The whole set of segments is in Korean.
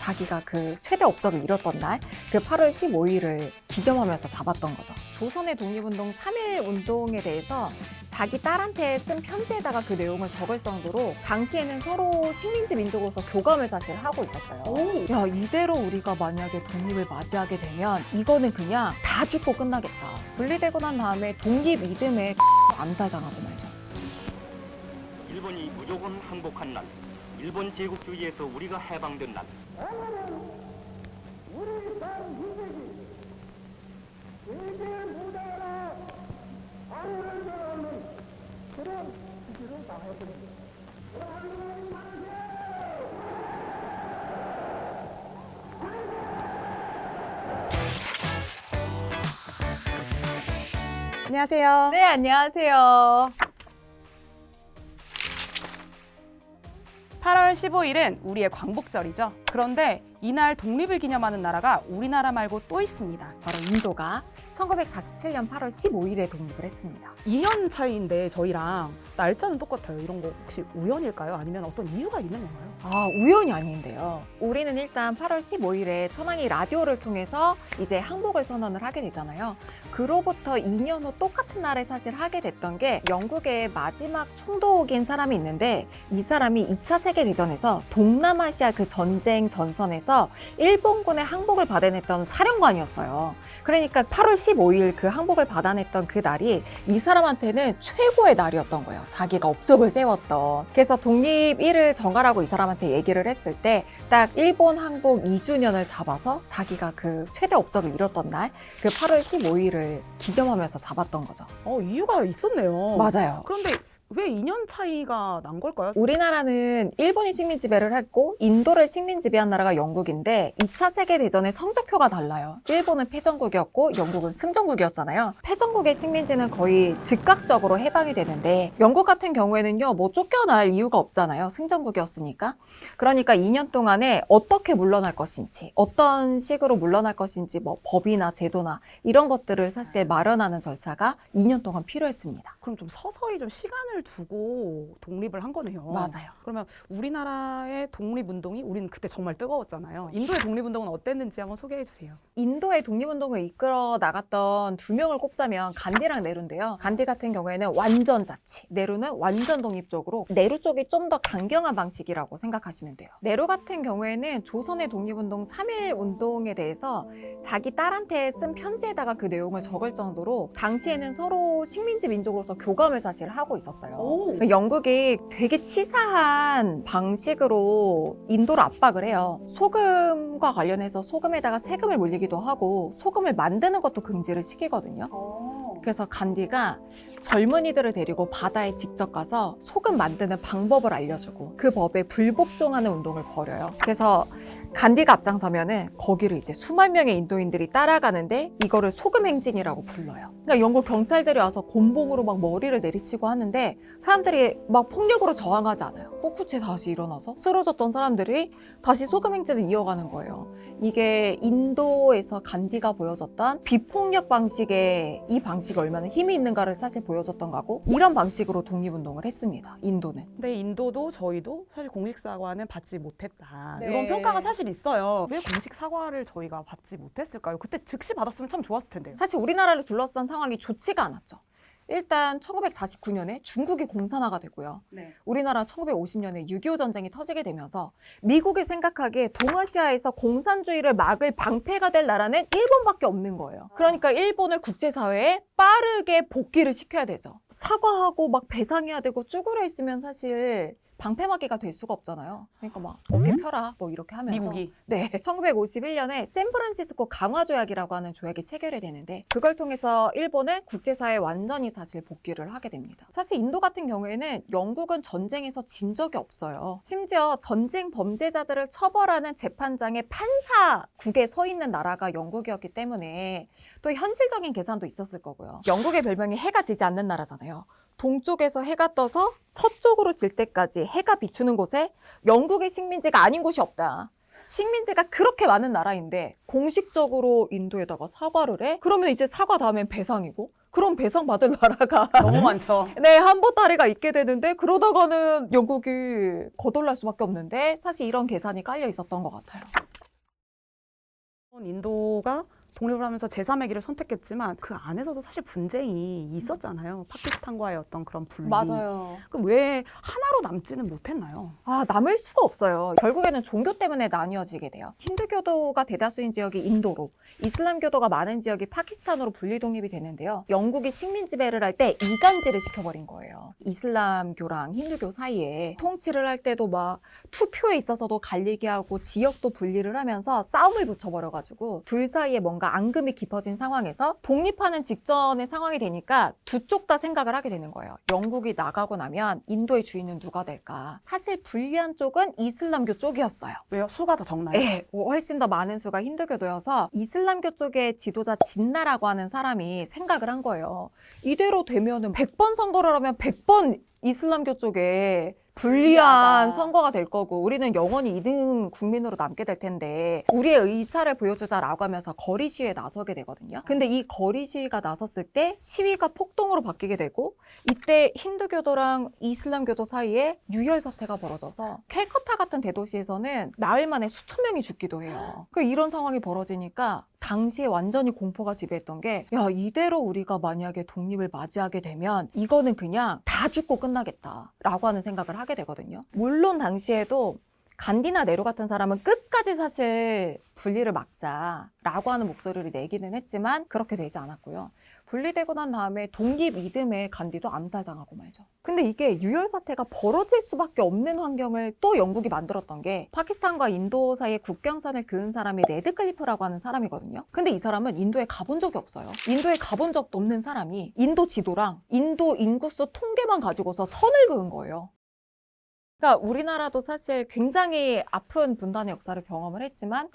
자기가 그 최대 업적을 이뤘던 날, 그 8월 15일을 기념하면서 잡았던 거죠. 조선의 독립운동 3.1 운동에 대해서 자기 딸한테 쓴 편지에다가 그 내용을 적을 정도로 당시에는 서로 식민지 민족으로서 교감을 사실 하고 있었어요. 야, 이대로 우리가 만약에 독립을 맞이하게 되면 이거는 그냥 다 죽고 끝나겠다. 분리되고 난 다음에 독립 이듬해 암살당하고 말죠. 일본이 무조건 항복한 날, 일본 제국주의에서 우리가 해방된 날. 안녕하세요. 네, 안녕하세요. 8월 15일은 우리의 광복절이죠. 그런데 이날 독립을 기념하는 나라가 우리나라 말고 또 있습니다. 바로 인도가 1947년 8월 15일에 독립을 했습니다. 2년 차이인데 저희랑 날짜는 똑같아요. 이런 거 혹시 우연일까요? 아니면 어떤 이유가 있는 건가요? 아, 우연이 아닌데요. 우리는 일단 8월 15일에 천황이 라디오를 통해서 이제 항복을 선언을 하게 되잖아요. 그로부터 2년 후 똑같은 날에 사실 하게 됐던 게 영국의 마지막 총독인 사람이 있는데 이 사람이 2차 세계대전에서 동남아시아 그 전쟁 전선에서 일본군의 항복을 받아냈던 사령관이었어요. 그러니까 8월 15일 그 항복을 받아냈던 그 날이 이 사람한테는 최고의 날이었던 거예요. 자기가 업적을 세웠던. 그래서 독립일을 정하라고 이 사람한테 얘기를 했을 때 딱 일본 항복 2주년을 잡아서 자기가 그 최대 업적을 이뤘던 날, 그 8월 15일을 기념하면서 잡았던 거죠. 이유가 있었네요. 맞아요. 그런데 왜 2년 차이가 난 걸까요? 우리나라는 일본이 식민 지배를 했고 인도를 식민 지배한 나라가 영국인데 2차 세계대전의 성적표가 달라요. 일본은 패전국이었고 영국은 승전국이었잖아요. 패전국의 식민지는 거의 즉각적으로 해방이 되는데 영국 같은 경우에는요, 뭐 쫓겨날 이유가 없잖아요. 승전국이었으니까. 그러니까 2년 동안에 어떻게 물러날 것인지, 어떤 식으로 물러날 것인지, 뭐 법이나 제도나 이런 것들을 사실 마련하는 절차가 2년 동안 필요했습니다. 그럼 좀 서서히 좀 시간을 두고 독립을 한 거네요. 맞아요. 그러면 우리나라의 독립운동이 우리는 그때 정말 뜨거웠잖아요. 인도의 독립운동은 어땠는지 한번 소개해 주세요. 인도의 독립운동을 이끌어 나갔던 두 명을 꼽자면 간디랑 네루인데요. 간디 같은 경우에는 완전 자치, 네루는 완전 독립적으로 네루 쪽이 좀 더 강경한 방식이라고 생각하시면 돼요. 네루 같은 경우에는 조선의 독립운동 3.1 운동에 대해서 자기 딸한테 쓴 편지에다가 그 내용을 적을 정도로 당시에는 서로 식민지 민족으로서 교감을 사실 하고 있었어요. 영국이 되게 치사한 방식으로 인도를 압박을 해요. 소금과 관련해서 소금에다가 세금을 물리기도 하고 소금을 만드는 것도 금지를 시키거든요. 그래서 간디가 젊은이들을 데리고 바다에 직접 가서 소금 만드는 방법을 알려주고 그 법에 불복종하는 운동을 벌여요. 그래서 간디가 앞장서면은 거기를 이제 수만 명의 인도인들이 따라가는데 이거를 소금 행진이라고 불러요. 그러니까 영국 경찰들이 와서 곤봉으로 막 머리를 내리치고 하는데 사람들이 막 폭력으로 저항하지 않아요. 꿋꿋이 다시 일어나서 쓰러졌던 사람들이 다시 소금 행진을 이어가는 거예요. 이게 인도에서 간디가 보여줬던 비폭력 방식의 이 방식이 얼마나 힘이 있는가를 사실 보여줬던 거고 이런 방식으로 독립운동을 했습니다. 인도는. 근데 인도도 저희도 사실 공식 사과는 받지 못했다. 네. 이런 평가가 사실 있어요. 왜 공식 사과를 저희가 받지 못했을까요? 그때 즉시 받았으면 참 좋았을 텐데요. 사실 우리나라를 둘러싼 상황이 좋지가 않았죠. 일단 1949년에 중국이 공산화가 되고요. 네. 우리나라 1950년에 6.25 전쟁이 터지게 되면서 미국이 생각하기에 동아시아에서 공산주의를 막을 방패가 될 나라는 일본밖에 없는 거예요. 그러니까 일본을 국제사회에 빠르게 복귀를 시켜야 되죠. 사과하고 막 배상해야 되고 쭈그려 있으면 사실 방패막이가 될 수가 없잖아요. 그러니까 막 어깨 펴라 뭐 이렇게 하면서 미국이. 네, 1951년에 샌프란시스코 강화조약이라고 하는 조약이 체결이 되는데 그걸 통해서 일본은 국제사회에 완전히 사실 복귀를 하게 됩니다. 사실 인도 같은 경우에는 영국은 전쟁에서 진 적이 없어요. 심지어 전쟁 범죄자들을 처벌하는 재판장의 판사국에 서 있는 나라가 영국이었기 때문에 또 현실적인 계산도 있었을 거고요. 영국의 별명이 해가 지지 않는 나라잖아요. 동쪽에서 해가 떠서 서쪽으로 질 때까지 해가 비추는 곳에 영국의 식민지가 아닌 곳이 없다. 식민지가 그렇게 많은 나라인데 공식적으로 인도에다가 사과를 해? 그러면 이제 사과 다음엔 배상이고 그럼 배상 받을 나라가 너무 많죠. 네, 한 보따리가 있게 되는데 그러다가는 영국이 거덜날 수밖에 없는데 사실 이런 계산이 깔려 있었던 것 같아요. 인도가 독립을 하면서 제3의 길을 선택했지만 그 안에서도 사실 분쟁이 있었잖아요. 파키스탄과의 어떤 그런 분리. 맞아요. 그럼 왜 하나로 남지는 못했나요? 남을 수가 없어요. 결국에는 종교 때문에 나뉘어지게 돼요. 힌두교도가 대다수인 지역이 인도로, 이슬람교도가 많은 지역이 파키스탄으로 분리 독립이 되는데요. 영국이 식민 지배를 할 때 이간질을 시켜버린 거예요. 이슬람교랑 힌두교 사이에 통치를 할 때도 막 투표에 있어서도 갈리게 하고 지역도 분리를 하면서 싸움을 붙여버려가지고 둘 사이에 뭔가 앙금이 깊어진 상황에서 독립하는 직전의 상황이 되니까 두 쪽 다 생각을 하게 되는 거예요. 영국이 나가고 나면 인도의 주인은 누가 될까? 사실 불리한 쪽은 이슬람교 쪽이었어요. 왜요? 수가 더 적나요? 네, 훨씬 더 많은 수가 힌두교도여서 이슬람교 쪽의 지도자 진나라고 하는 사람이 생각을 한 거예요. 이대로 되면은 100번 선거를 하면 100번 이슬람교 쪽에 불리한 불리하다. 선거가 될 거고 우리는 영원히 2등 국민으로 남게 될 텐데 우리의 의사를 보여주자라고 하면서 거리 시위에 나서게 되거든요. 근데 이 거리 시위가 나섰을 때 시위가 폭동으로 바뀌게 되고 이때 힌두교도랑 이슬람교도 사이에 유혈 사태가 벌어져서 캘커타 같은 대도시에서는 나흘 만에 수천 명이 죽기도 해요. 이런 상황이 벌어지니까 당시에 완전히 공포가 지배했던 게 야, 이대로 우리가 만약에 독립을 맞이하게 되면 이거는 그냥 다 죽고 끝나겠다라고 하는 생각을 하게 되거든요. 물론 당시에도 간디나 네루 같은 사람은 끝까지 사실 분리를 막자라고 하는 목소리를 내기는 했지만 그렇게 되지 않았고요. 분리되고 난 다음에 독립 이듬해 간디도 암살당하고 말죠. 근데 이게 유혈 사태가 벌어질 수밖에 없는 환경을 또 영국이 만들었던 게 파키스탄과 인도 사이에 국경선을 그은 사람이 레드클리프라고 하는 사람이거든요. 근데 이 사람은 인도에 가본 적이 없어요. 인도에 가본 적도 없는 사람이 인도 지도랑 인도 인구수 통계만 가지고서 선을 그은 거예요. 그러니까 우리나라도 사실 굉장히 아픈 분단의 역사를 경험을 했지만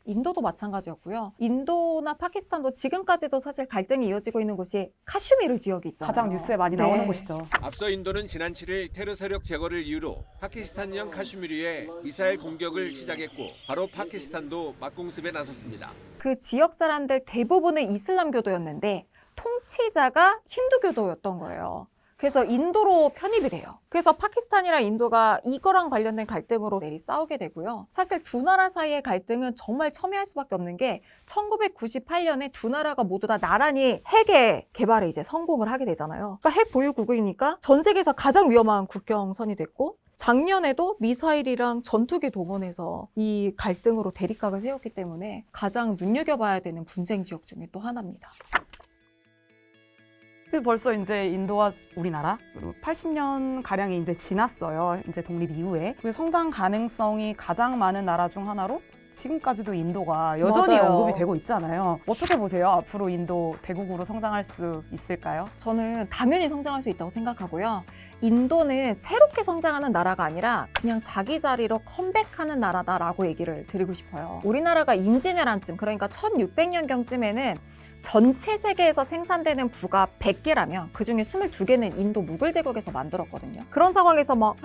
인도도 마찬가지였고요. 인도나 파키스탄도 지금까지도 사실 갈등이 이어지고 있는 곳이 카슈미르 지역이 있잖아요. 가장 뉴스에 많이 네. 나오는 곳이죠. 앞서 인도는 지난 7일 테러 세력 제거를 이유로 파키스탄령 카슈미르에 미사일 공격을 시작했고 바로 파키스탄도 맞공습에 나섰습니다. 그 지역 사람들 대부분은 이슬람교도였는데 통치자가 힌두교도였던 거예요. 그래서 인도로 편입이 돼요. 그래서 파키스탄이랑 인도가 이거랑 관련된 갈등으로 내리 싸우게 되고요. 사실 두 나라 사이의 갈등은 정말 첨예할 수밖에 없는 게 1998년에 두 나라가 모두 다 나란히 핵의 개발에 이제 성공을 하게 되잖아요. 그러니까 핵 보유국이니까 전 세계에서 가장 위험한 국경선이 됐고 작년에도 미사일이랑 전투기 동원해서 이 갈등으로 대립각을 세웠기 때문에 가장 눈여겨봐야 되는 분쟁 지역 중에 또 하나입니다. 벌써 이제 인도와 우리나라 그리고 80년 가량이 이제 지났어요. 이제 독립 이후에 그 성장 가능성이 가장 많은 나라 중 하나로 지금까지도 인도가 여전히 맞아요. 언급이 되고 있잖아요. 어떻게 보세요? 앞으로 인도 대국으로 성장할 수 있을까요? 저는 당연히 성장할 수 있다고 생각하고요. 인도는 새롭게 성장하는 나라가 아니라 그냥 자기 자리로 컴백하는 나라다라고 얘기를 드리고 싶어요. 우리나라가 임진왜란쯤 그러니까 1600년경쯤에는 전체 세계에서 생산되는 부가 100개라면 그중에 22개는 인도 무굴 제국에서 만들었거든요. 그런 상황에서 막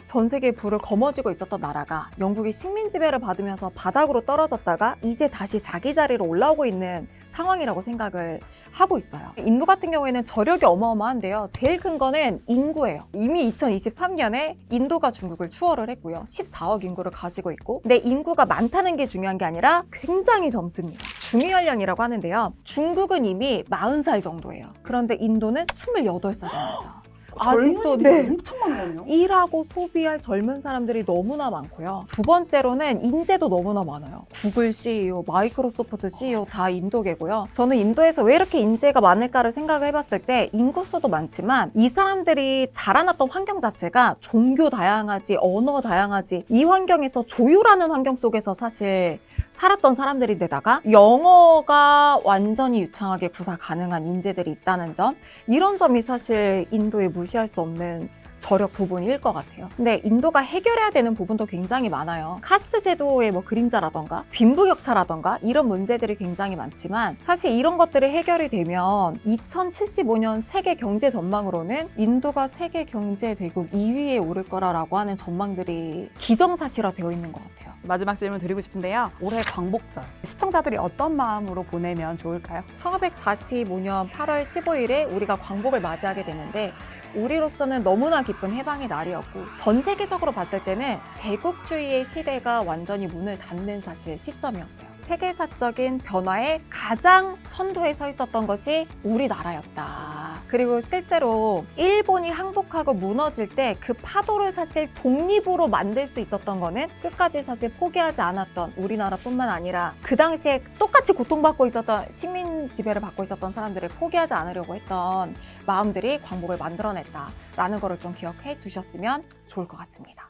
전 세계의 부를 거머쥐고 있었던 나라가 영국이 식민 지배를 받으면서 바닥으로 떨어졌다가 이제 다시 자기 자리로 올라오고 있는 상황이라고 생각을 하고 있어요. 인도 같은 경우에는 저력이 어마어마한데요. 제일 큰 거는 인구예요. 이미 2023년에 인도가 중국을 추월을 했고요. 14억 인구를 가지고 있고 근데 인구가 많다는 게 중요한 게 아니라 굉장히 젊습니다. 중위연령이라고 하는데요. 중국은 이미 40살 정도예요. 그런데 인도는 28살입니다. 아직도 젊은이들이 엄청 많네요. 일하고 소비할 젊은 사람들이 너무나 많고요. 두 번째로는 인재도 너무나 많아요. 구글 CEO, 마이크로소프트 CEO 다 인도계고요. 저는 인도에서 왜 이렇게 인재가 많을까를 생각을 해봤을 때 인구수도 많지만 이 사람들이 자라났던 환경 자체가 종교 다양하지, 언어 다양하지 이 환경에서 조율하는 환경 속에서 사실 살았던 사람들인데다가 영어가 완전히 유창하게 구사 가능한 인재들이 있다는 점 이런 점이 사실 인도의 무시할 수 없는 저력 부분일 것 같아요. 근데 인도가 해결해야 되는 부분도 굉장히 많아요. 카스트 제도의 빈부격차라던가 빈부격차라던가 이런 문제들이 굉장히 많지만 사실 이런 것들이 해결이 되면 2075년 세계 경제 전망으로는 인도가 세계 경제 대국 2위에 오를 거라고 하는 전망들이 기정사실화되어 있는 것 같아요. 마지막 질문 드리고 싶은데요. 올해 광복절 시청자들이 어떤 마음으로 보내면 좋을까요? 1945년 8월 15일에 우리가 광복을 맞이하게 되는데 우리로서는 너무나 기쁜 해방의 날이었고 전 세계적으로 봤을 때는 제국주의의 시대가 완전히 문을 닫는 사실 시점이었어요. 세계사적인 변화의 가장 선두에 서 있었던 것이 우리나라였다. 그리고 실제로 일본이 항복하고 무너질 때 그 파도를 사실 독립으로 만들 수 있었던 거는 끝까지 사실 포기하지 않았던 우리나라뿐만 아니라 그 당시에 똑같이 고통받고 있었던 식민 지배를 받고 있었던 사람들을 포기하지 않으려고 했던 마음들이 광복을 만들어냈다라는 거를 좀 기억해 주셨으면 좋을 것 같습니다.